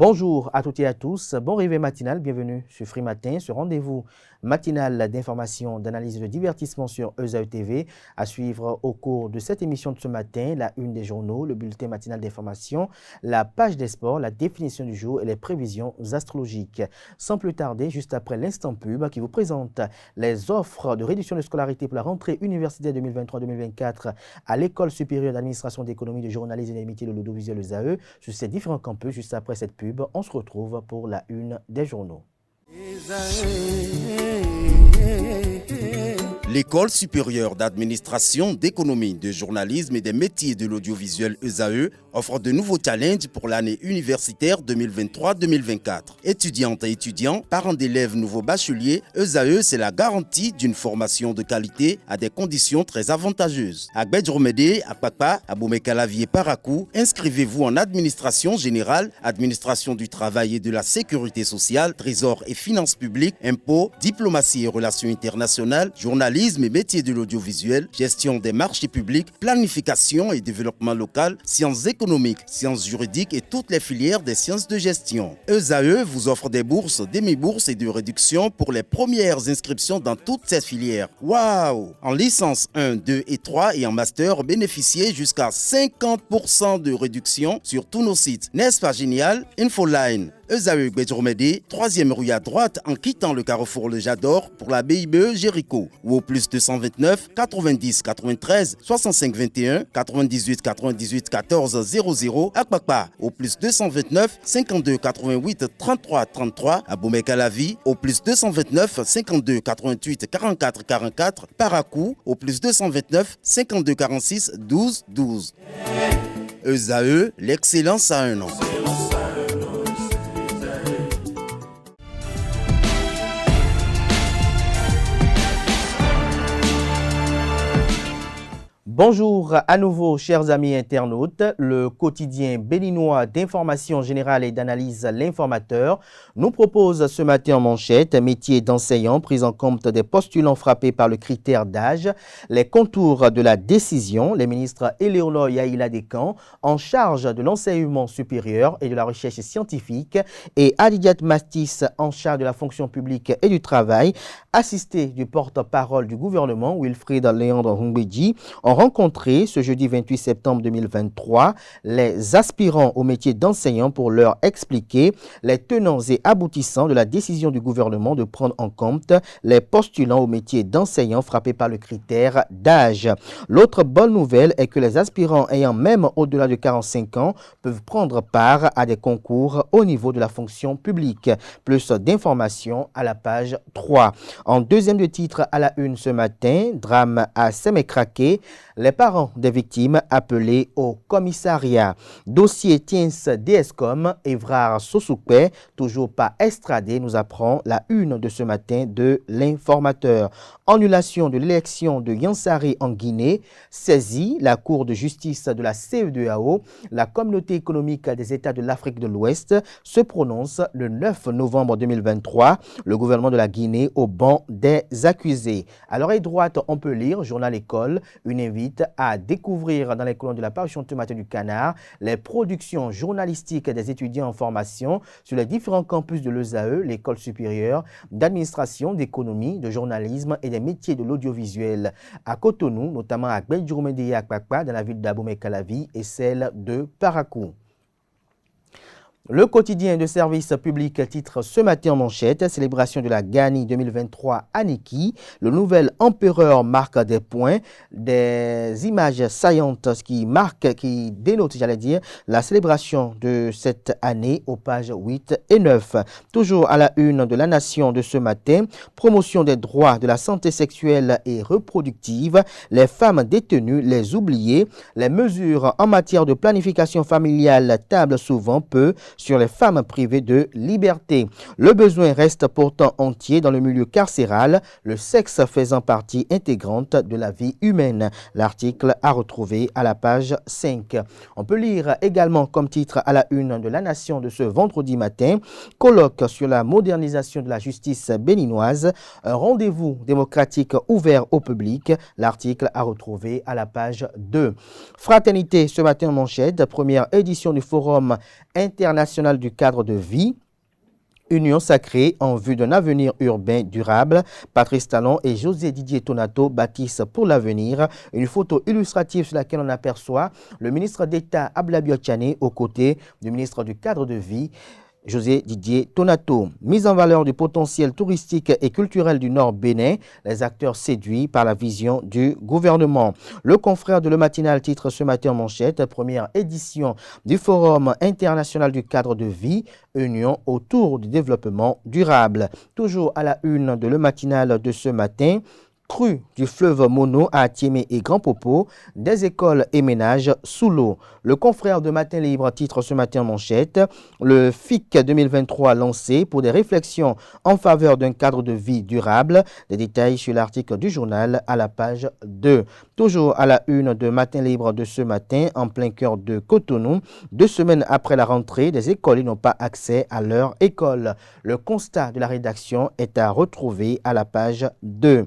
Bonjour à toutes et à tous, bon réveil matinal, bienvenue sur Free Matin, ce rendez-vous matinal d'information, d'analyse et de divertissement sur ESAE TV. À suivre au cours de cette émission de ce matin, la une des journaux, le bulletin matinal d'information, la page des sports, la définition du jour et les prévisions astrologiques. Sans plus tarder, juste après l'instant pub qui vous présente les offres de réduction de scolarité pour la rentrée universitaire 2023-2024 à l'École supérieure d'administration d'économie, de journalisme et des métiers de l'audiovisuel ESAE sur ces différents campus. Juste après cette pub, on se retrouve pour la une des journaux. L'École supérieure d'administration, d'économie, de journalisme et des métiers de l'audiovisuel ESAE offre de nouveaux challenges pour l'année universitaire 2023-2024. Étudiantes et étudiants, parents d'élèves nouveaux bacheliers, ESAE, c'est la garantie d'une formation de qualité à des conditions très avantageuses. À Gbedjromede, à Papa, à Boumekalavi et Parakou, inscrivez-vous en administration générale, administration du travail et de la sécurité sociale, trésor et finances publiques, impôts, diplomatie et relations internationales, journalisme et métiers de l'audiovisuel, gestion des marchés publics, planification et développement local, sciences économiques, sciences juridiques et toutes les filières des sciences de gestion. ESAE vous offre des bourses, demi-bourses et de réductions pour les premières inscriptions dans toutes ces filières. Waouh! En licence 1, 2 et 3 et en master, bénéficiez jusqu'à 50% de réduction sur tous nos sites. N'est-ce pas génial? Infoline. ESAE Gbedjromede, 3e rue à droite en quittant le carrefour Le Jador pour la BIBE Jéricho ou au plus 229 90 93 65 21 98 98 14 00 à Kpakpa au plus 229 52 88 33 33 à Boumekalavi au plus 229 52 88 44 44 Parakou au plus 229 52 46 12 12. ESAE, l'excellence à un nom. Bonjour à nouveau, chers amis internautes. Le quotidien béninois d'information générale et d'analyse L'Informateur nous propose ce matin en manchette métier d'enseignant, prise en compte des postulants frappés par le critère d'âge, les contours de la décision, les ministres Éléonore Yaïla Descamps en charge de l'enseignement supérieur et de la recherche scientifique et Adidiat Mastis en charge de la fonction publique et du travail, assisté du porte-parole du gouvernement Wilfried Léandre Humbedji, ont rencontré ce jeudi 28 septembre 2023 les aspirants au métier d'enseignant pour leur expliquer les tenants et aboutissants de la décision du gouvernement de prendre en compte les postulants au métier d'enseignant frappés par le critère d'âge. L'autre bonne nouvelle est que les aspirants ayant même au-delà de 45 ans peuvent prendre part à des concours au niveau de la fonction publique. Plus d'informations à la page 3. En deuxième de titre à la une ce matin, drame à Semekrake, les parents des victimes appelés au commissariat. Dossier Tiens DSCOM, Évrard Sossoukpe, toujours pas extradé, nous apprend la une de ce matin de L'Informateur. Annulation de l'élection de Yansari en Guinée, saisie la Cour de justice de la CEDEAO, la Communauté économique des États de l'Afrique de l'Ouest se prononce le 9 novembre 2023. Le gouvernement de la Guinée au banc des accusés. À l'oreille droite, on peut lire Journal École, une invite à découvrir dans les colonnes de la parution ce matin du Canard les productions journalistiques des étudiants en formation sur les différents campus de l'ESAE, l'école supérieure d'administration, d'économie, de journalisme et des métiers de l'audiovisuel à Cotonou, notamment à Gbedjromede et à Kpakpa dans la ville d'Abomey-Calavi et celle de Parakou. Le quotidien de service public titre ce matin en manchette, célébration de la Gani 2023 à Niki. Le nouvel empereur marque des points, des images saillantes qui dénotent, la célébration de cette année aux pages 8 et 9. Toujours à la une de la Nation de ce matin, promotion des droits de la santé sexuelle et reproductive, les femmes détenues, les oubliées, les mesures en matière de planification familiale tablent souvent peu sur les femmes privées de liberté. Le besoin reste pourtant entier dans le milieu carcéral, le sexe faisant partie intégrante de la vie humaine. L'article à retrouver à la page 5. On peut lire également comme titre à la une de la Nation de ce vendredi matin, colloque sur la modernisation de la justice béninoise, un rendez-vous démocratique ouvert au public. L'article à retrouver à la page 2. Fraternité ce matin en manchette, première édition du Forum international internationale du cadre de vie. Union sacrée en vue d'un avenir urbain durable. Patrice Talon et José Didier Tonato bâtissent pour l'avenir. Une photo illustrative sur laquelle on aperçoit le ministre d'État Abla Biotchane aux côtés du ministre du cadre de vie, José Didier Tonato. Mise en valeur du potentiel touristique et culturel du Nord Bénin, les acteurs séduits par la vision du gouvernement. Le confrère de Le Matinal titre ce matin en manchette, première édition du Forum international du cadre de vie, Union autour du développement durable. Toujours à la une de Le Matinal de ce matin, crue du fleuve Mono à Atiémé et Grand Popo, des écoles et ménages sous l'eau. Le confrère de Matin Libre titre ce matin en manchette, le FIC 2023 lancé pour des réflexions en faveur d'un cadre de vie durable. Des détails sur l'article du journal à la page 2. Toujours à la une de Matin Libre de ce matin, en plein cœur de Cotonou, 2 semaines après la rentrée, des écoliers n'ont pas accès à leur école. Le constat de la rédaction est à retrouver à la page 2.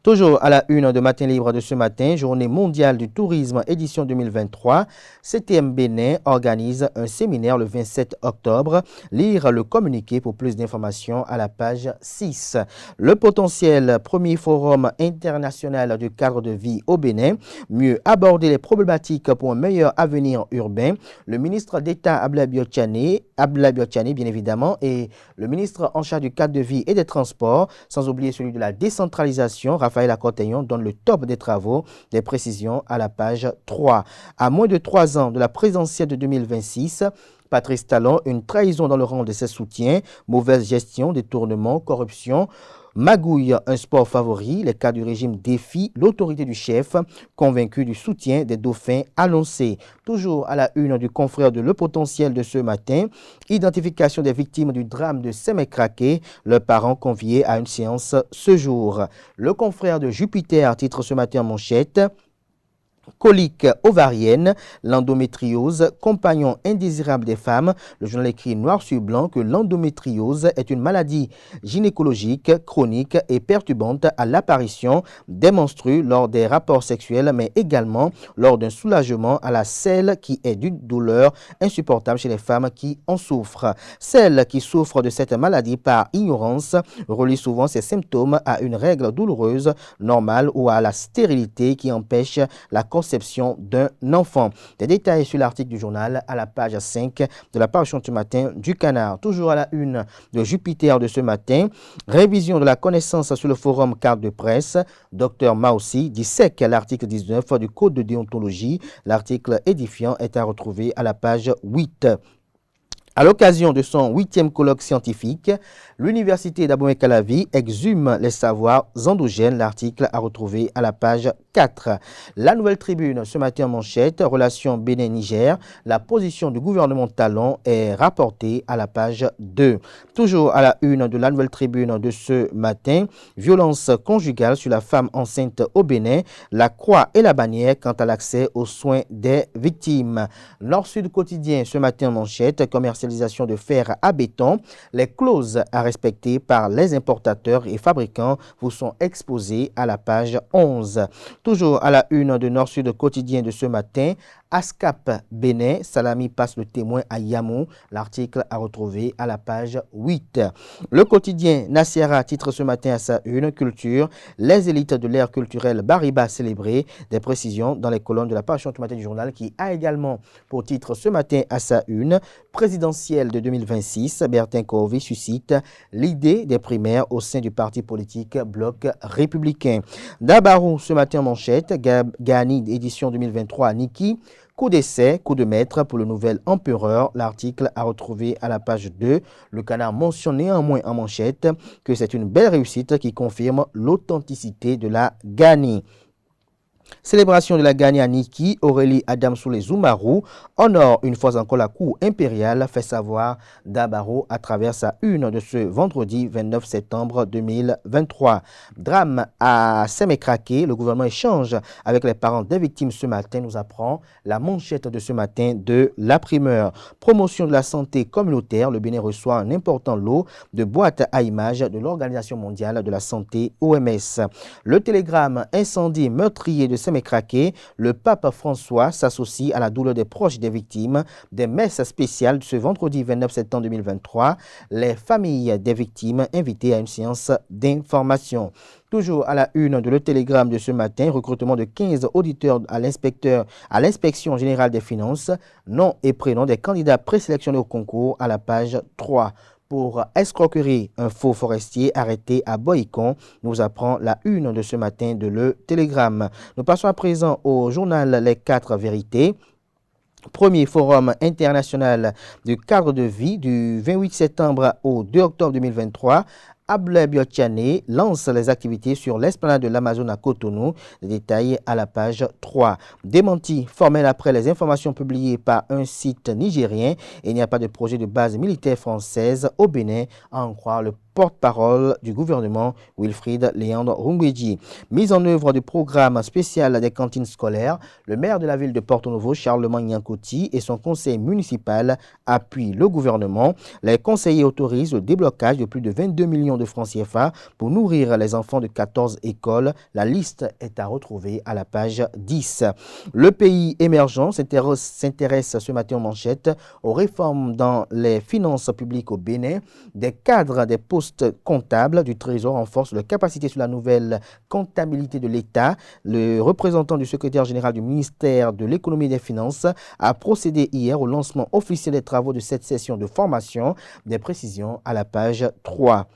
Toujours à la une de Matin Libre de ce matin, Journée mondiale du tourisme édition 2023, CTM Bénin organise un séminaire le 27 octobre. Lire le communiqué pour plus d'informations à la page 6. Le potentiel premier forum international du cadre de vie au Bénin, mieux aborder les problématiques pour un meilleur avenir urbain. Le ministre d'État Abla Biotchane bien évidemment, et le ministre en charge du cadre de vie et des transports, sans oublier celui de la décentralisation, Raphaël Akoteyon, donne le top des travaux, des précisions à la page 3. À moins de 3 ans de la présidentielle de 2026, Patrice Talon, une trahison dans le rang de ses soutiens, mauvaise gestion, détournement, corruption, magouille, un sport favori, les cas du régime défient l'autorité du chef, convaincu du soutien des dauphins annoncés. Toujours à la une du confrère de Le Potentiel de ce matin, identification des victimes du drame de Sémécraqué, leurs parents conviés à une séance ce jour. Le confrère de Jupiter titre ce matin en manchette, colique ovarienne, l'endométriose, compagnon indésirable des femmes. Le journal écrit noir sur blanc que l'endométriose est une maladie gynécologique, chronique et perturbante à l'apparition des menstrues lors des rapports sexuels, mais également lors d'un soulagement à la celle qui est d'une douleur insupportable chez les femmes qui en souffrent. Celles qui souffrent de cette maladie par ignorance relient souvent ces symptômes à une règle douloureuse, normale ou à la stérilité qui empêche la conception d'un enfant. Des détails sur l'article du journal à la page 5 de la parution ce matin du Canard. Toujours à la une de Jupiter de ce matin, révision de la connaissance sur le forum carte de presse. Dr Maussi dissèque l'article 19 du Code de déontologie. L'article édifiant est à retrouver à la page 8. À l'occasion de son 8e colloque scientifique, l'Université d'Abomey-Calavi exhume les savoirs endogènes. L'article à retrouver à la page 4. La Nouvelle Tribune, ce matin en manchette, relations Bénin-Niger, la position du gouvernement Talon est rapportée à la page 2. Toujours à la une de la Nouvelle Tribune de ce matin, violence conjugale sur la femme enceinte au Bénin, la croix et la bannière quant à l'accès aux soins des victimes. Nord-Sud quotidien, ce matin en manchette, commercialisation de fer à béton, les clauses à respecter par les importateurs et fabricants vous sont exposées à la page 11. Toujours à la une de Nord-Sud quotidien de ce matin, ASCAP Bénin, Salami passe le témoin à Yamou. L'article à retrouver à la page 8. Le quotidien Nassiara titre ce matin à sa une, culture, les élites de l'ère culturelle Bariba célébrées. Des précisions dans les colonnes de la parution ce matin du journal qui a également pour titre ce matin à sa une, présidentielle de 2026, Bertin Corvi suscite l'idée des primaires au sein du parti politique Bloc républicain. Dabarou ce matin en manchette, Gani édition 2023 Niki. Coup d'essai, coup de maître pour le nouvel empereur. L'article à retrouver à la page 2. Le Canard mentionne néanmoins en manchette que c'est une belle réussite qui confirme l'authenticité de la Gani. Célébration de la Gani à Niki, Aurélie Adam Soulé Zoumarou honore une fois encore la cour impériale, fait savoir Dabaro à travers sa une de ce vendredi 29 septembre 2023. Drame à Sémécraqué, le gouvernement échange avec les parents des victimes ce matin, nous apprend la manchette de ce matin de La Primeur. Promotion de la santé communautaire, le Bénin reçoit un important lot de boîtes à images de l'Organisation mondiale de la santé OMS. Le télégramme incendie meurtrier de Sémécraqué, le pape François s'associe à la douleur des proches des victimes des messes spéciales ce vendredi 29 septembre 2023. Les familles des victimes invitées à une séance d'information. Toujours à la une de Le Télégramme de ce matin, recrutement de 15 auditeurs à l'inspection générale des finances, nom et prénom des candidats présélectionnés au concours à la page 3. Pour escroquerie, un faux forestier arrêté à Boïcon, nous apprend la une de ce matin de Le Télégramme. Nous passons à présent au journal Les 4 vérités. Premier forum international du cadre de vie du 28 septembre au 2 octobre 2023. Ablé Biotiané lance les activités sur l'esplanade de l'Amazone à Cotonou. Les détails à la page 3. Démenti formel après les informations publiées par un site nigérien. Il n'y a pas de projet de base militaire française au Bénin, à en croire le porte-parole du gouvernement Wilfried Léandre Rungweji. Mise en œuvre du programme spécial des cantines scolaires, le maire de la ville de Porto-Novo, Charlemagne Nyankoti, et son conseil municipal appuient le gouvernement. Les conseillers autorisent le déblocage de plus de 22 millions de francs CFA pour nourrir les enfants de 14 écoles. La liste est à retrouver à la page 10. Le pays émergent s'intéresse ce matin en manchette aux réformes dans les finances publiques au Bénin. Des cadres des postes comptables du Trésor renforcent leurs capacités sur la nouvelle comptabilité de l'État. Le représentant du secrétaire général du ministère de l'Économie et des Finances a procédé hier au lancement officiel des travaux de cette session de formation. Des précisions à la page 3.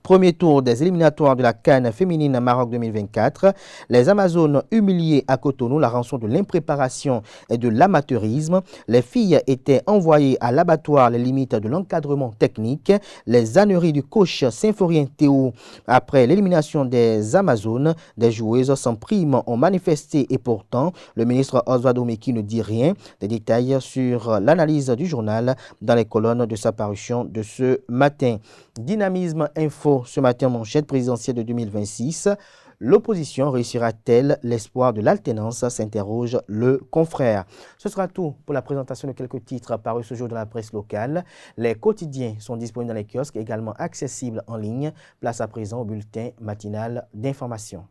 Premier tour des éliminatoires de la CAN féminine Maroc 2024. Les Amazones humiliées à Cotonou, la rançon de l'impréparation et de l'amateurisme. Les filles étaient envoyées à l'abattoir, les limites de l'encadrement technique. Les âneries du coach symphorien Théo. Après l'élimination des Amazones, des joueuses sans prime ont manifesté et pourtant, le ministre Oswald Omeki ne dit rien. Des détails sur l'analyse du journal dans les colonnes de sa parution de ce matin. Dynamisme Info ce matin, manchette présidentielle de 2026. L'opposition réussira-t-elle l'espoir de l'alternance, s'interroge le confrère. Ce sera tout pour la présentation de quelques titres parus ce jour dans la presse locale. Les quotidiens sont disponibles dans les kiosques, également accessibles en ligne. Place à présent au bulletin matinal d'information.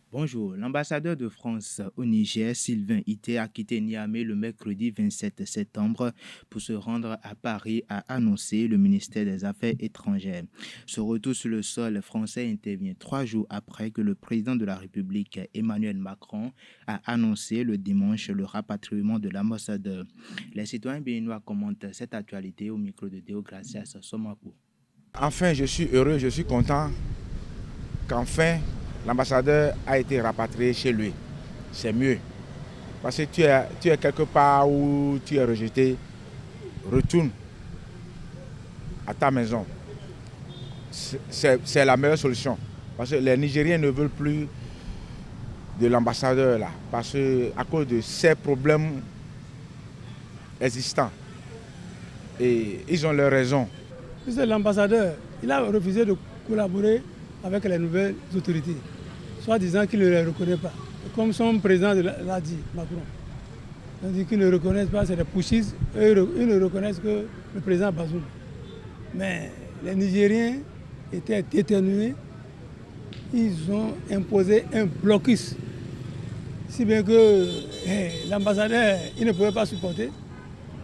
Bonjour, l'ambassadeur de France au Niger, Sylvain Ité, a quitté Niamey le mercredi 27 septembre pour se rendre à Paris, a annoncé le ministère des Affaires étrangères. Ce retour sur le sol français intervient 3 jours après que le président de la République, Emmanuel Macron, a annoncé le dimanche le rapatriement de l'ambassadeur. Les citoyens béninois commentent cette actualité au micro de Deogracias Somakou. Enfin, je suis heureux, je suis content qu'enfin l'ambassadeur a été rapatrié chez lui. C'est mieux. Parce que tu es quelque part où tu es rejeté, retourne à ta maison. C'est la meilleure solution. Parce que les Nigériens ne veulent plus de l'ambassadeur là. Parce qu'à cause de ces problèmes existants. Et ils ont leur raison. L'ambassadeur, il a refusé de collaborer avec les nouvelles autorités, soit disant qu'il ne les reconnaît pas. Comme son président l'a dit, Macron. Il dit qu'ils ne reconnaissent pas, c'est des pushistes, ils ne reconnaissent que le président Bazoum. Mais les Nigériens étaient déterminés, ils ont imposé un blocus. Si bien que l'ambassadeur, il ne pouvait pas supporter.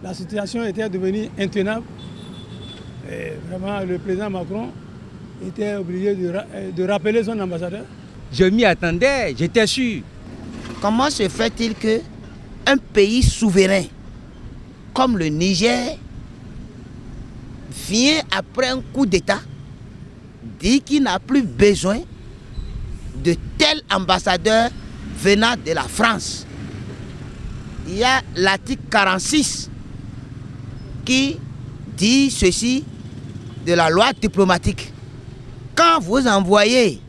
La situation était devenue intenable. Et vraiment, le président Macron était obligé de rappeler son ambassadeur. Je m'y attendais, j'étais sûr. Comment se fait-il qu'un pays souverain comme le Niger vient après un coup d'État dit qu'il n'a plus besoin de tel ambassadeur venant de la France? Il y a l'article 46 qui dit ceci de la loi diplomatique. Quand vous envoyez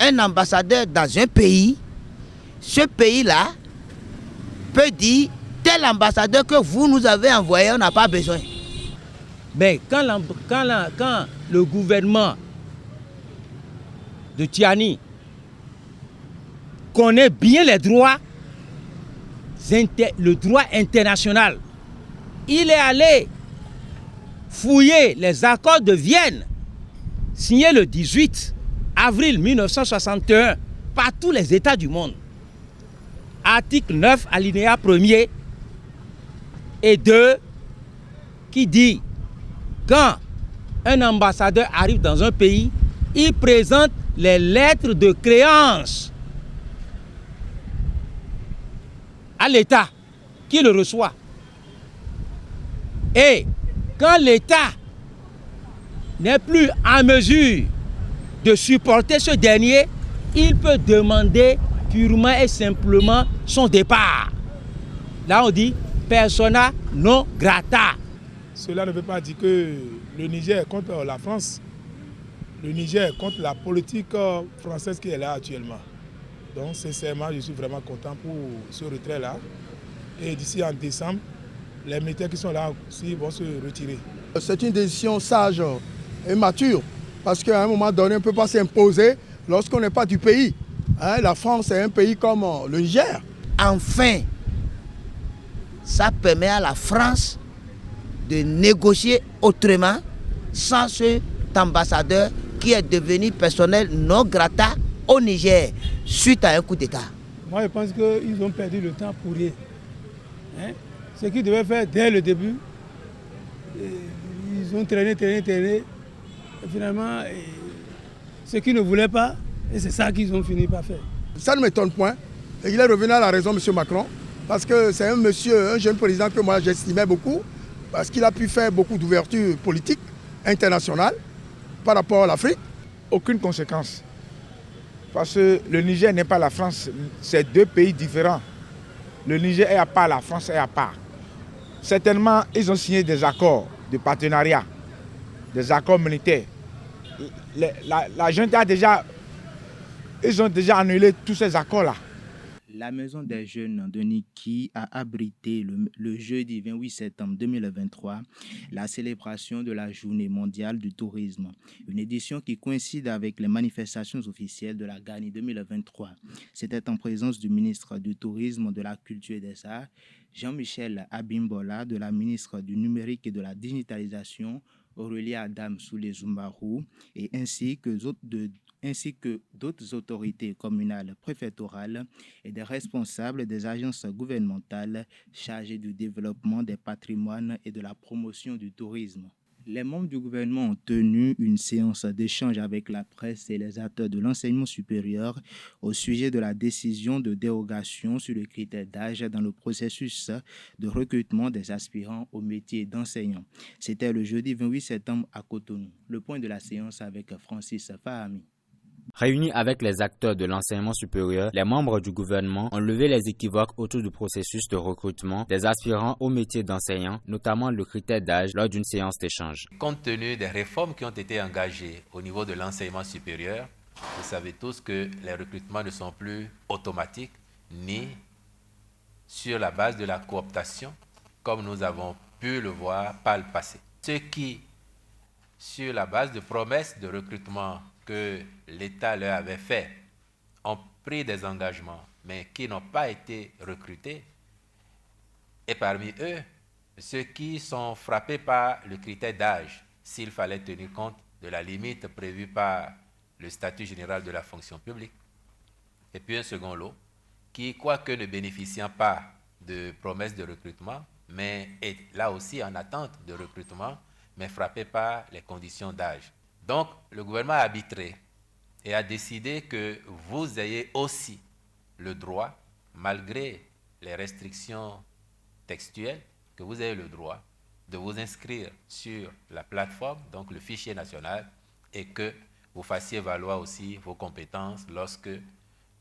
un ambassadeur dans un pays, ce pays-là peut dire tel ambassadeur que vous nous avez envoyé, on n'a pas besoin. Mais quand le gouvernement de Tiani connaît bien les droits, le droit international, il est allé fouiller les accords de Vienne. signé le 18 avril 1961 par tous les États du monde. Article 9, alinéa 1er et 2, qui dit quand un ambassadeur arrive dans un pays, il présente les lettres de créance à l'État qui le reçoit. Et quand l'État n'est plus en mesure de supporter ce dernier, il peut demander purement et simplement son départ. Là, on dit persona non grata. Cela ne veut pas dire que le Niger est contre la France. Le Niger est contre la politique française qui est là actuellement. Donc, sincèrement, je suis vraiment content pour ce retrait-là. Et d'ici en décembre, les militaires qui sont là aussi vont se retirer. C'est une décision sage et mature, parce qu'à un moment donné, on ne peut pas s'imposer lorsqu'on n'est pas du pays. La France est un pays comme le Niger. Enfin, ça permet à la France de négocier autrement sans cet ambassadeur qui est devenu personnel non grata au Niger suite à un coup d'État. Moi, je pense qu'ils ont perdu le temps pour rien. Ce qu'ils devaient faire dès le début, ils ont traîné. Et finalement, ce qu'ils ne voulaient pas, et c'est ça qu'ils ont fini par faire. Ça ne m'étonne point. Et il est revenu à la raison, M. Macron, parce que c'est un jeune président que moi j'estimais beaucoup, parce qu'il a pu faire beaucoup d'ouverture politique internationale par rapport à l'Afrique. Aucune conséquence. Parce que le Niger n'est pas la France, c'est deux pays différents. Le Niger est à part, la France est à part. Certainement, ils ont signé des accords de partenariat, des accords militaires. La junte ils ont déjà annulé tous ces accords-là. La Maison des Jeunes de Niki a abrité le jeudi 28 septembre 2023 la célébration de la Journée mondiale du tourisme, une édition qui coïncide avec les manifestations officielles de la GANI 2023. C'était en présence du ministre du Tourisme, de la Culture et des Arts, Jean-Michel Abimbola, de la ministre du Numérique et de la Digitalisation, Aurélie Adam Soulé-Zumbarou, et ainsi que d'autres autorités communales, préfectorales et des responsables des agences gouvernementales chargées du développement des patrimoines et de la promotion du tourisme. Les membres du gouvernement ont tenu une séance d'échange avec la presse et les acteurs de l'enseignement supérieur au sujet de la décision de dérogation sur le critère d'âge dans le processus de recrutement des aspirants au métier d'enseignant. C'était le jeudi 28 septembre à Cotonou. Le point de la séance avec Francis Fahami. Réunis avec les acteurs de l'enseignement supérieur, les membres du gouvernement ont levé les équivoques autour du processus de recrutement des aspirants au métier d'enseignant, notamment le critère d'âge, lors d'une séance d'échange. Compte tenu des réformes qui ont été engagées au niveau de l'enseignement supérieur, vous savez tous que les recrutements ne sont plus automatiques ni sur la base de la cooptation, comme nous avons pu le voir par le passé. Ceux qui, sur la base de promesses de recrutement que l'État leur avait fait, ont pris des engagements, mais qui n'ont pas été recrutés. Et parmi eux, ceux qui sont frappés par le critère d'âge, s'il fallait tenir compte de la limite prévue par le statut général de la fonction publique. Et puis un second lot, qui, quoique ne bénéficiant pas de promesses de recrutement, mais est là aussi en attente de recrutement, mais frappé par les conditions d'âge. Donc, le gouvernement a arbitré et a décidé que vous ayez aussi le droit, malgré les restrictions textuelles, que vous ayez le droit de vous inscrire sur la plateforme, donc le fichier national, et que vous fassiez valoir aussi vos compétences lorsque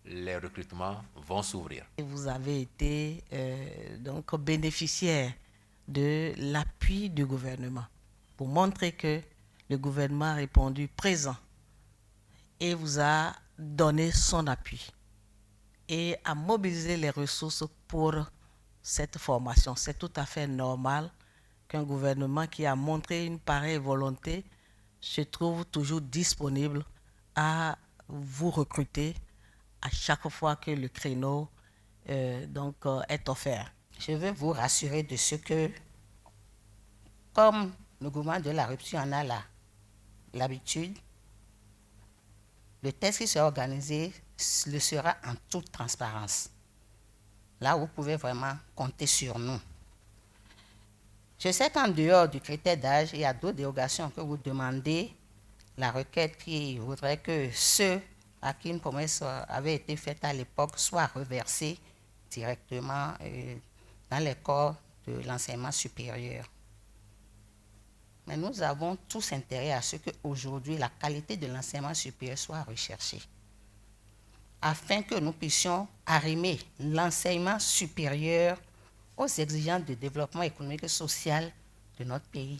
les recrutements vont s'ouvrir. Vous avez été donc bénéficiaire de l'appui du gouvernement pour montrer que le gouvernement a répondu présent et vous a donné son appui et a mobilisé les ressources pour cette formation. C'est tout à fait normal qu'un gouvernement qui a montré une pareille volonté se trouve toujours disponible à vous recruter à chaque fois que le créneau est offert. Je veux vous rassurer de ce que, comme le gouvernement de la rupture en a l'habitude, le test qui sera organisé le sera en toute transparence. Là, vous pouvez vraiment compter sur nous. Je sais qu'en dehors du critère d'âge, il y a d'autres dérogations que vous demandez. La requête qui voudrait que ceux à qui une promesse avait été faite à l'époque soient reversés directement dans les corps de l'enseignement supérieur. Mais nous avons tous intérêt à ce qu'aujourd'hui, la qualité de l'enseignement supérieur soit recherchée, afin que nous puissions arrimer l'enseignement supérieur aux exigences de développement économique et social de notre pays.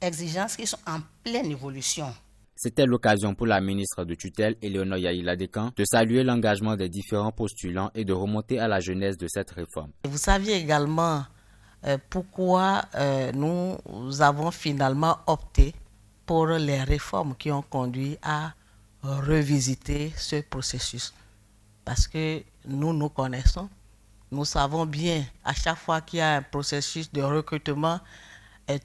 Exigences qui sont en pleine évolution. C'était l'occasion pour la ministre de tutelle, Éléonore Yaïla-Décan, de saluer l'engagement des différents postulants et de remonter à la genèse de cette réforme. Vous saviez également pourquoi nous avons finalement opté pour les réformes qui ont conduit à revisiter ce processus. Parce que nous connaissons, nous savons bien à chaque fois qu'il y a un processus de recrutement,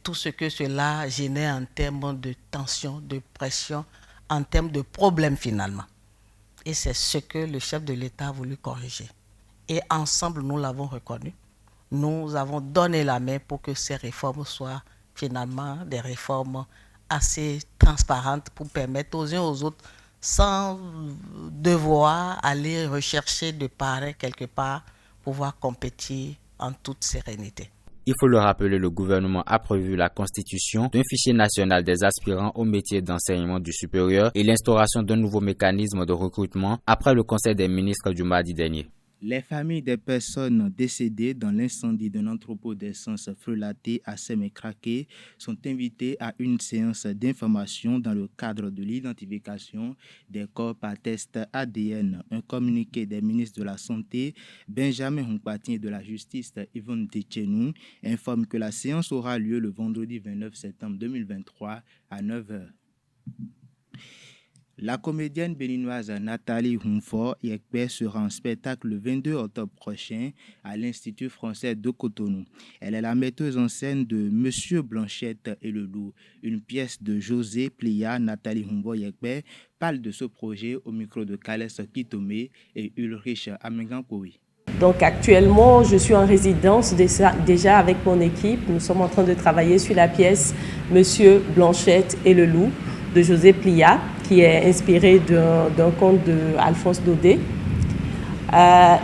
tout ce que cela génère en termes de tension, de pression, en termes de problèmes finalement. Et c'est ce que le chef de l'État a voulu corriger. Et ensemble, nous l'avons reconnu. Nous avons donné la main pour que ces réformes soient finalement des réformes assez transparentes pour permettre aux uns aux autres, sans devoir aller rechercher de parrain quelque part, pouvoir compétir en toute sérénité. Il faut le rappeler, le gouvernement a prévu la constitution d'un fichier national des aspirants au métier d'enseignement du supérieur et l'instauration d'un nouveau mécanisme de recrutement après le Conseil des ministres du mardi dernier. Les familles des personnes décédées dans l'incendie d'un entrepôt d'essence frelaté à Sémékraké sont invitées à une séance d'information dans le cadre de l'identification des corps par test ADN. Un communiqué des ministres de la Santé, Benjamin Hunkpatin, et de la Justice, Yvonne Téchenou, informe que la séance aura lieu le vendredi 29 septembre 2023 à 9h. La comédienne béninoise Nathalie Humfort Yekpe sera en spectacle le 22 octobre prochain à l'Institut français de Cotonou. Elle est la metteuse en scène de Monsieur Blanchette et le Loup, une pièce de José Plia. Nathalie Humfort Yekpe parle de ce projet au micro de Kales Kitomé et Ulrich Amengankoui. Donc actuellement, je suis en résidence déjà avec mon équipe. Nous sommes en train de travailler sur la pièce Monsieur Blanchette et le Loup de José Plia, qui est inspiré d'un conte d'Alphonse Daudet.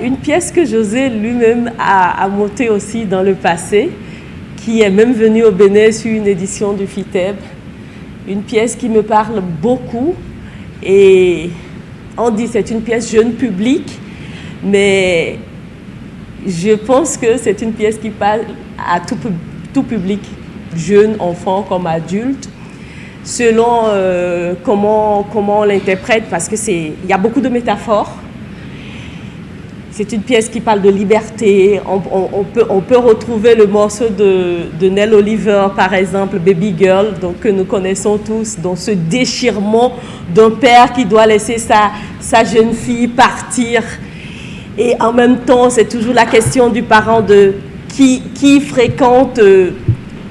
Une pièce que José lui-même a montée aussi dans le passé, qui est même venue au Bénin sur une édition du FITEB. Une pièce qui me parle beaucoup et on dit que c'est une pièce jeune public, mais je pense que c'est une pièce qui parle à tout public, jeunes, enfants comme adultes, selon comment on l'interprète, parce qu'il y a beaucoup de métaphores. C'est une pièce qui parle de liberté. On peut retrouver le morceau de Nell Oliver, par exemple, Baby Girl, donc, que nous connaissons tous, dans ce déchirement d'un père qui doit laisser sa jeune fille partir. Et en même temps, c'est toujours la question du parent de qui fréquente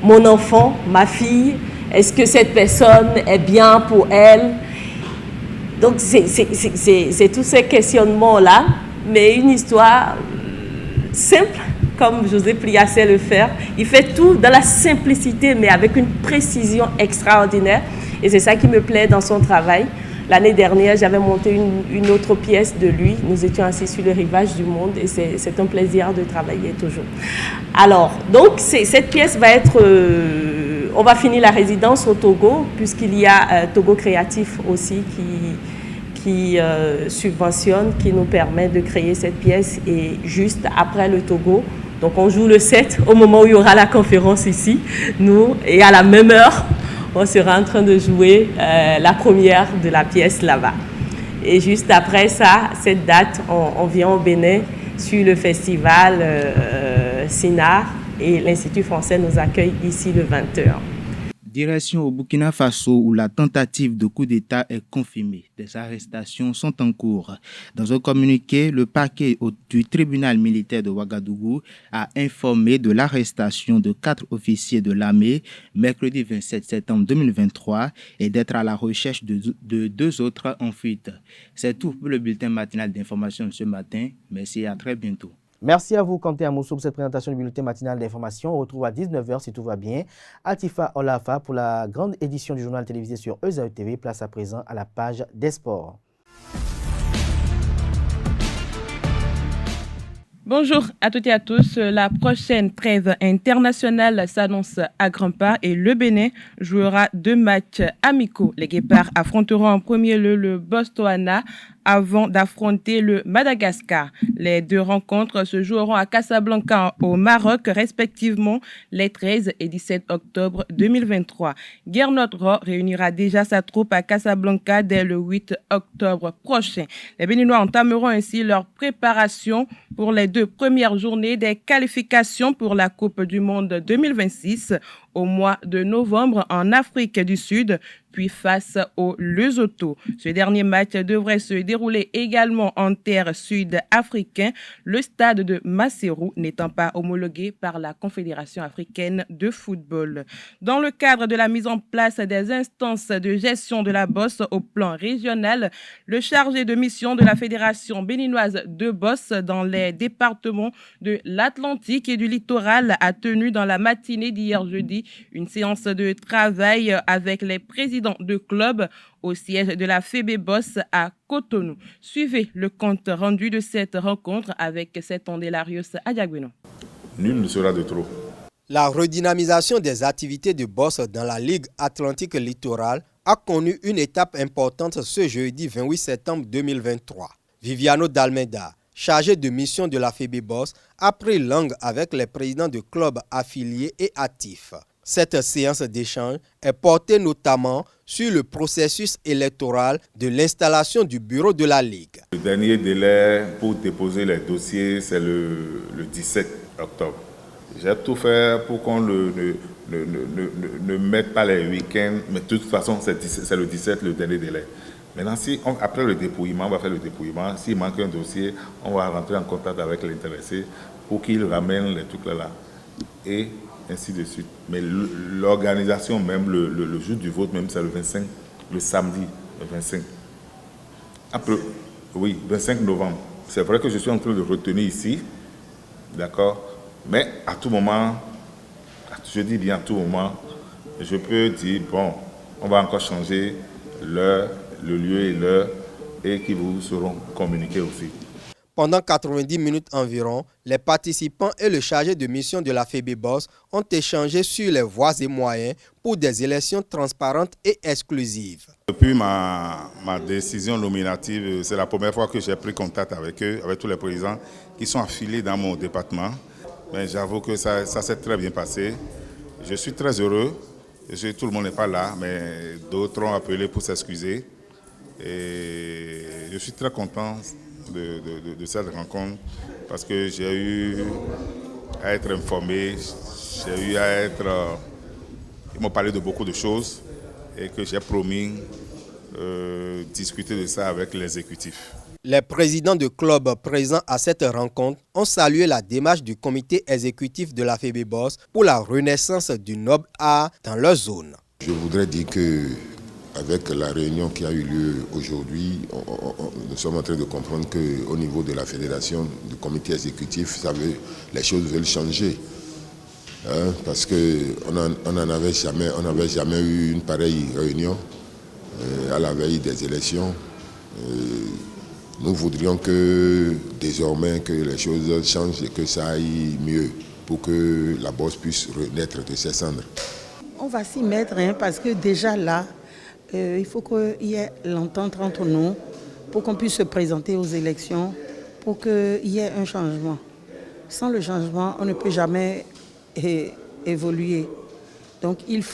mon enfant, ma fille. Est-ce que cette personne est bien pour elle? Donc, c'est tous ces questionnements-là, mais une histoire simple, comme José Plia sait le faire. Il fait tout dans la simplicité, mais avec une précision extraordinaire. Et c'est ça qui me plaît dans son travail. L'année dernière, j'avais monté une autre pièce de lui. Nous étions assis sur le rivage du monde et c'est un plaisir de travailler toujours. Alors, donc, cette pièce va être... on va finir la résidence au Togo, puisqu'il y a Togo Créatif aussi qui subventionne, qui nous permet de créer cette pièce. Et juste après le Togo, donc on joue le 7 au moment où il y aura la conférence ici, nous, et à la même heure, on sera en train de jouer la première de la pièce là-bas. Et juste après ça, cette date, on vient au Bénin sur le festival Sinar et l'Institut français nous accueille ici le 20h. Direction au Burkina Faso où la tentative de coup d'État est confirmée. Des arrestations sont en cours. Dans un communiqué, le parquet du tribunal militaire de Ouagadougou a informé de l'arrestation de 4 officiers de l'armée mercredi 27 septembre 2023 et d'être à la recherche de 2 autres en fuite. C'est tout pour le bulletin matinal d'information de ce matin. Merci et à très bientôt. Merci à vous, Kanté Amoussou, pour cette présentation du bulletin matinal d'information. On retrouve à 19h, si tout va bien, Atifa Olafa pour la grande édition du journal télévisé sur EZAE TV. Place à présent à la page des sports. Bonjour à toutes et à tous. La prochaine trêve internationale s'annonce à grands pas et le Bénin jouera 2 matchs amicaux. Les Guépards affronteront en premier lieu le Botswana avant d'affronter le Madagascar. Les 2 rencontres se joueront à Casablanca au Maroc, respectivement les 13 et 17 octobre 2023. Gernot Rohr réunira déjà sa troupe à Casablanca dès le 8 octobre prochain. Les Béninois entameront ainsi leur préparation pour les 2 premières journées des qualifications pour la Coupe du Monde 2026 au mois de novembre en Afrique du Sud, puis face au Lesotho. Ce dernier match devrait se dérouler également en terre sud-africaine, le stade de Maseru n'étant pas homologué par la Confédération africaine de football. Dans le cadre de la mise en place des instances de gestion de la bosse au plan régional, le chargé de mission de la Fédération béninoise de bosse dans les départements de l'Atlantique et du littoral a tenu dans la matinée d'hier jeudi une séance de travail avec les présidents de clubs au siège de la FEBEBOSS à Cotonou. Suivez le compte rendu de cette rencontre avec Setondélarius Adiagbeno. Nul ne sera de trop. La redynamisation des activités de bosse dans la Ligue Atlantique Littorale a connu une étape importante ce jeudi 28 septembre 2023. Viviano D'Almeida, chargé de mission de la FEBEBOSS, a pris langue avec les présidents de clubs affiliés et actifs. Cette séance d'échange est portée notamment sur le processus électoral de l'installation du bureau de la Ligue. Le dernier délai pour déposer les dossiers, c'est le 17 octobre. J'ai tout fait pour qu'on ne mette pas les week-ends, mais de toute façon, c'est le 17 le dernier délai. Maintenant, après le dépouillement, on va faire le dépouillement. S'il manque un dossier, on va rentrer en contact avec l'intéressé pour qu'il ramène les trucs là. Et ainsi de suite. Mais l'organisation, même le jour du vote, même c'est le 25, le samedi, le 25. Après, oui, 25 novembre. C'est vrai que je suis en train de retenir ici, d'accord, mais à tout moment, je dis bien à tout moment, je peux dire, bon, on va encore changer l'heure, le lieu et l'heure, et qui vous seront communiqués aussi. Pendant 90 minutes environ, les participants et le chargé de mission de la FEBEBOSS ont échangé sur les voies et moyens pour des élections transparentes et exclusives. Depuis ma décision nominative, c'est la première fois que j'ai pris contact avec eux, avec tous les présidents qui sont affiliés dans mon département. Mais j'avoue que ça s'est très bien passé. Je suis très heureux. Tout le monde n'est pas là, mais d'autres ont appelé pour s'excuser. Et je suis très content de cette rencontre parce que j'ai eu à être informé, j'ai eu à être... ils m'ont parlé de beaucoup de choses et que j'ai promis discuter de ça avec l'exécutif. Les présidents de clubs présents à cette rencontre ont salué la démarche du comité exécutif de la FEBEBOSS pour la renaissance du noble art dans leur zone. Je voudrais dire que avec la réunion qui a eu lieu aujourd'hui, nous sommes en train de comprendre qu'au niveau de la fédération, du comité exécutif, les choses veulent changer. Parce qu'on n'avait jamais eu une pareille réunion à la veille des élections. Nous voudrions que désormais que les choses changent et que ça aille mieux pour que la bosse puisse renaître de ses cendres. On va s'y mettre parce que déjà là, il faut qu'il y ait l'entente entre nous pour qu'on puisse se présenter aux élections, pour qu'il y ait un changement. Sans le changement, on ne peut jamais évoluer. Donc il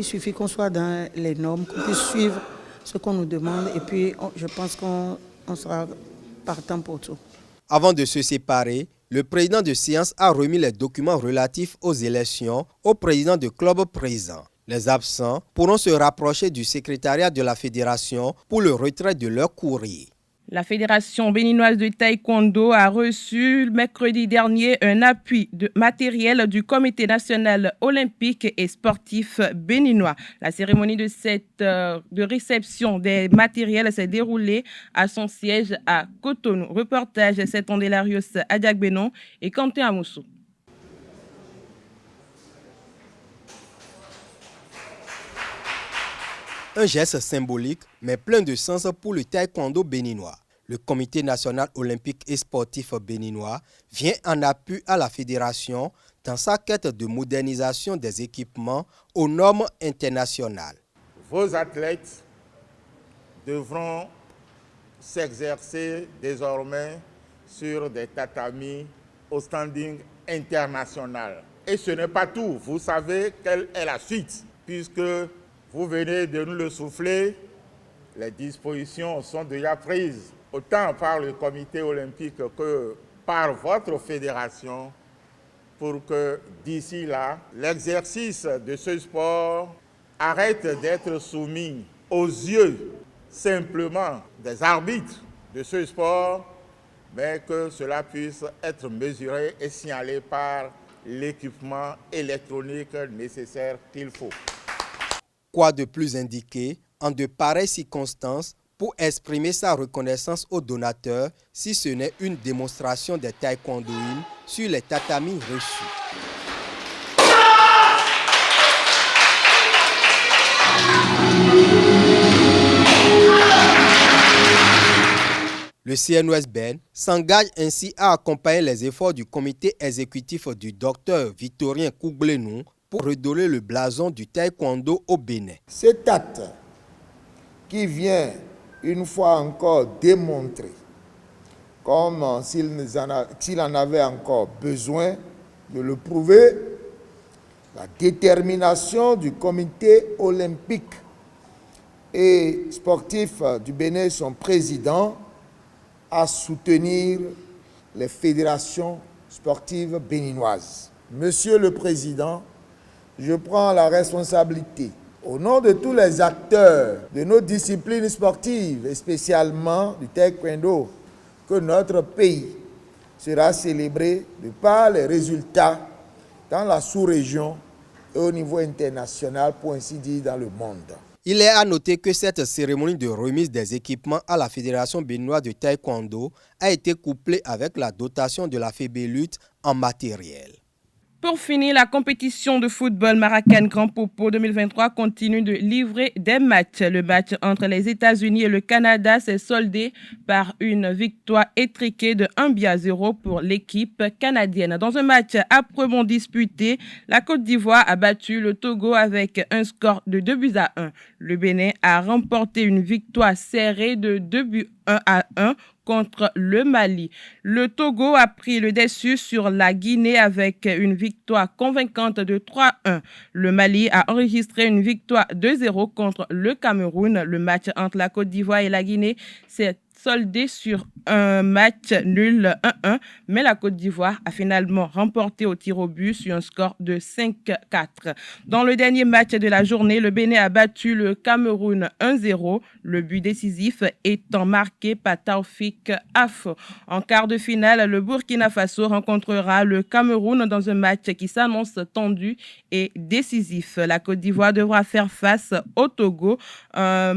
suffit qu'on soit dans les normes, qu'on puisse suivre ce qu'on nous demande et puis je pense qu'on sera partant pour tout. Avant de se séparer, le président de séance a remis les documents relatifs aux élections au président de club présent. Les absents pourront se rapprocher du secrétariat de la fédération pour le retrait de leur courrier. La Fédération béninoise de taekwondo a reçu mercredi dernier un appui de matériel du Comité national olympique et sportif béninois. La cérémonie de réception des matériels s'est déroulée à son siège à Cotonou. Reportage c'est Ondelarius Adiakbenon et Quentin Amoussou. Un geste symbolique, mais plein de sens pour le taekwondo béninois. Le Comité national olympique et sportif béninois vient en appui à la fédération dans sa quête de modernisation des équipements aux normes internationales. Vos athlètes devront s'exercer désormais sur des tatamis au standing international. Et ce n'est pas tout. Vous savez quelle est la suite, puisque vous venez de nous le souffler, les dispositions sont déjà prises, autant par le comité olympique que par votre fédération, pour que d'ici là, l'exercice de ce sport arrête d'être soumis aux yeux simplement des arbitres de ce sport, mais que cela puisse être mesuré et signalé par l'équipement électronique nécessaire qu'il faut. Quoi de plus indiqué en de pareilles circonstances pour exprimer sa reconnaissance aux donateurs si ce n'est une démonstration des taekwondoïnes sur les tatamis reçus. Le CNOSBN s'engage ainsi à accompagner les efforts du comité exécutif du docteur Victorien Kouglenou pour redorer le blason du taekwondo au Bénin. Cet acte qui vient une fois encore démontrer, comme s'il en avait encore besoin de le prouver, la détermination du comité olympique et sportif du Bénin, son président, à soutenir les fédérations sportives béninoises. Monsieur le Président, je prends la responsabilité, au nom de tous les acteurs de nos disciplines sportives, et spécialement du taekwondo, que notre pays sera célébré de par les résultats dans la sous-région et au niveau international, pour ainsi dire, dans le monde. Il est à noter que cette cérémonie de remise des équipements à la Fédération béninoise de taekwondo a été couplée avec la dotation de la FEBELUT en matériel. Pour finir, la compétition de football Maracan Grand Popo 2023 continue de livrer des matchs. Le match entre les États-Unis et le Canada s'est soldé par une victoire étriquée de 1-0 pour l'équipe canadienne. Dans un match âprement disputé, la Côte d'Ivoire a battu le Togo avec un score de 2-1. Le Bénin a remporté une victoire serrée de 2-1 contre le Mali. Le Togo a pris le dessus sur la Guinée avec une victoire convaincante de 3-1. Le Mali a enregistré une victoire 2-0 contre le Cameroun. Le match entre la Côte d'Ivoire et la Guinée s'est soldé sur un match nul 1-1, mais la Côte d'Ivoire a finalement remporté au tir au but sur un score de 5-4. Dans le dernier match de la journée, le Bénin a battu le Cameroun 1-0, le but décisif étant marqué par Taoufik Afo. En quart de finale, le Burkina Faso rencontrera le Cameroun dans un match qui s'annonce tendu et décisif. La Côte d'Ivoire devra faire face au Togo, un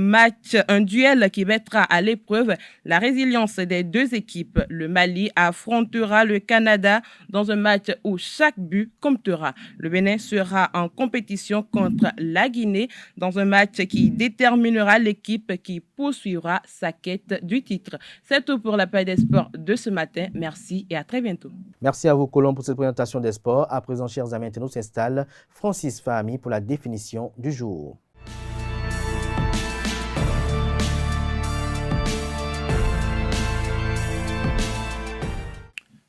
duel qui mettra à l'épreuve la résilience des deux équipes. Le Mali affrontera le Canada dans un match où chaque but comptera. Le Bénin sera en compétition contre la Guinée dans un match qui déterminera l'équipe qui poursuivra sa quête du titre. C'est tout pour la page des sports de ce matin. Merci et à très bientôt. Merci à vous, Colomb, pour cette présentation des sports. À présent, chers amis internautes, s'installe Francis Fahmi pour la définition du jour.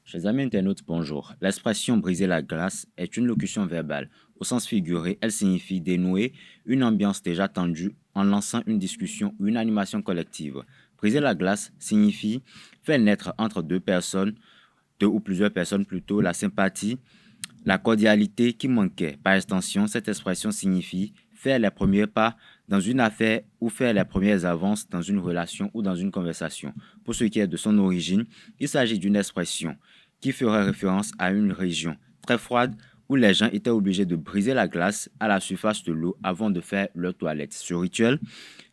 Chers amis internautes, bonjour. L'expression « briser la glace » est une locution verbale. Au sens figuré, elle signifie dénouer une ambiance déjà tendue en lançant une discussion ou une animation collective. Briser la glace signifie faire naître entre deux ou plusieurs personnes plutôt, la sympathie, la cordialité qui manquait. Par extension, cette expression signifie faire les premiers pas dans une affaire ou faire les premières avances dans une relation ou dans une conversation. Pour ce qui est de son origine, il s'agit d'une expression qui ferait référence à une région très froide où les gens étaient obligés de briser la glace à la surface de l'eau avant de faire leur toilette. Ce rituel,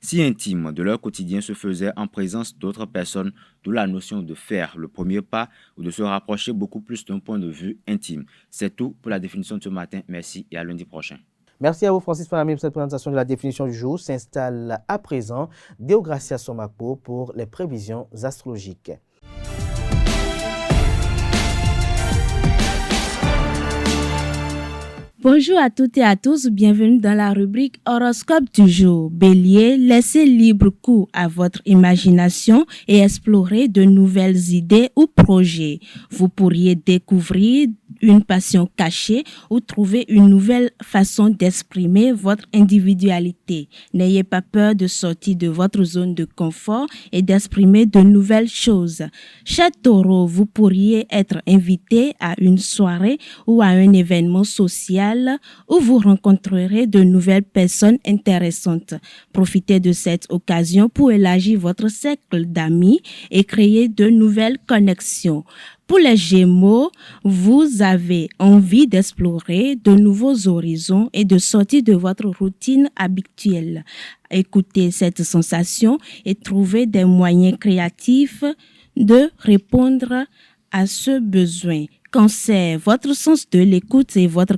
si intime de leur quotidien, se faisait en présence d'autres personnes, d'où la notion de faire le premier pas ou de se rapprocher beaucoup plus d'un point de vue intime. C'est tout pour la définition de ce matin. Merci et à lundi prochain. Merci à vous, Francis Fanami, pour cette présentation de la définition du jour. S'installe à présent Deogracia Somaco pour les prévisions astrologiques. Bonjour à toutes et à tous, bienvenue dans la rubrique Horoscope du jour. Bélier, laissez libre cours à votre imagination et explorez de nouvelles idées ou projets. Vous pourriez découvrir une passion cachée ou trouver une nouvelle façon d'exprimer votre individualité. N'ayez pas peur de sortir de votre zone de confort et d'exprimer de nouvelles choses. Cher Taureau, vous pourriez être invité à une soirée ou à un événement social où vous rencontrerez de nouvelles personnes intéressantes. Profitez de cette occasion pour élargir votre cercle d'amis et créer de nouvelles connexions. Pour les Gémeaux, vous avez envie d'explorer de nouveaux horizons et de sortir de votre routine habituelle. Écoutez cette sensation et trouvez des moyens créatifs de répondre à ce besoin. Cancer, votre sens de l'écoute et votre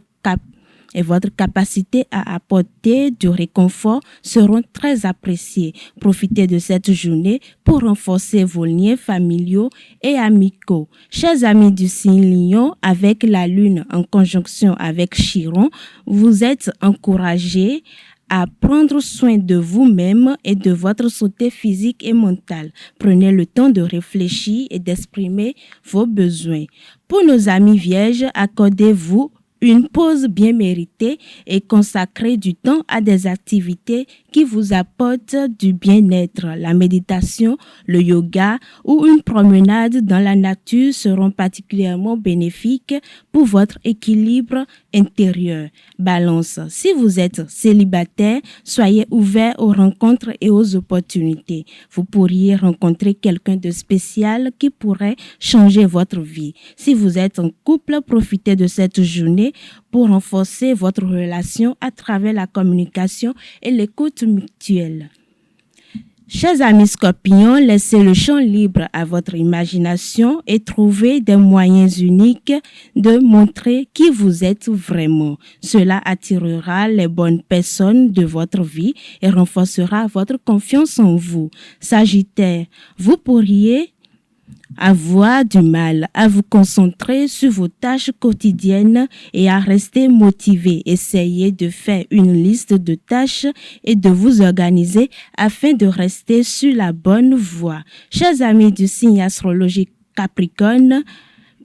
capacité à apporter du réconfort seront très appréciés. Profitez de cette journée pour renforcer vos liens familiaux et amicaux. Chers amis du signe Lion, avec la Lune en conjonction avec Chiron, vous êtes encouragés à prendre soin de vous-même et de votre santé physique et mentale. Prenez le temps de réfléchir et d'exprimer vos besoins. Pour nos amis vierges, accordez-vous une pause bien méritée et consacrez du temps à des activités qui vous apportent du bien-être. La méditation, le yoga ou une promenade dans la nature seront particulièrement bénéfiques pour votre équilibre intérieur. Balance, si vous êtes célibataire, soyez ouvert aux rencontres et aux opportunités. Vous pourriez rencontrer quelqu'un de spécial qui pourrait changer votre vie. Si vous êtes en couple, profitez de cette journée pour renforcer votre relation à travers la communication et l'écoute mutuelle. Chers amis Scorpions, laissez le champ libre à votre imagination et trouvez des moyens uniques de montrer qui vous êtes vraiment. Cela attirera les bonnes personnes de votre vie et renforcera votre confiance en vous. Sagittaire, vous pourriez avoir du mal à vous concentrer sur vos tâches quotidiennes et à rester motivé. Essayez de faire une liste de tâches et de vous organiser afin de rester sur la bonne voie. Chers amis du signe astrologique Capricorne,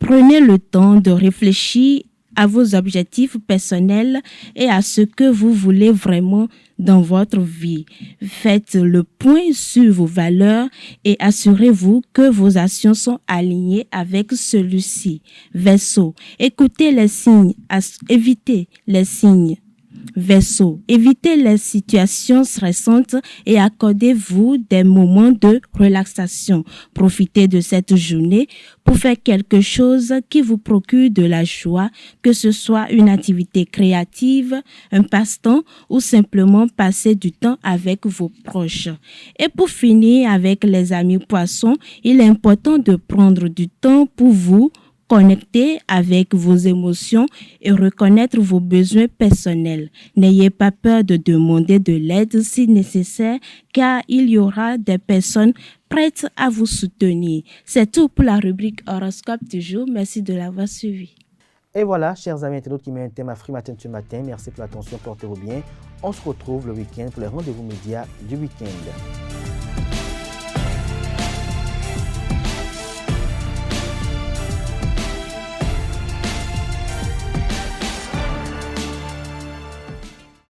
prenez le temps de réfléchir à vos objectifs personnels et à ce que vous voulez vraiment dans votre vie. Faites le point sur vos valeurs et assurez-vous que vos actions sont alignées avec celui-ci. Verseau, évitez les signes. Verseau, évitez les situations stressantes et accordez-vous des moments de relaxation. Profitez de cette journée pour faire quelque chose qui vous procure de la joie, que ce soit une activité créative, un passe-temps ou simplement passer du temps avec vos proches. Et pour finir avec les amis poissons, il est important de prendre du temps pour vous, connecter avec vos émotions et reconnaître vos besoins personnels. N'ayez pas peur de demander de l'aide si nécessaire, car il y aura des personnes prêtes à vous soutenir. C'est tout pour la rubrique Horoscope du jour. Merci de l'avoir suivi. Et voilà, chers amis internautes qui met un thème à Free Matin ce matin. Merci pour l'attention, portez-vous bien. On se retrouve le week-end pour les rendez-vous médias du week-end.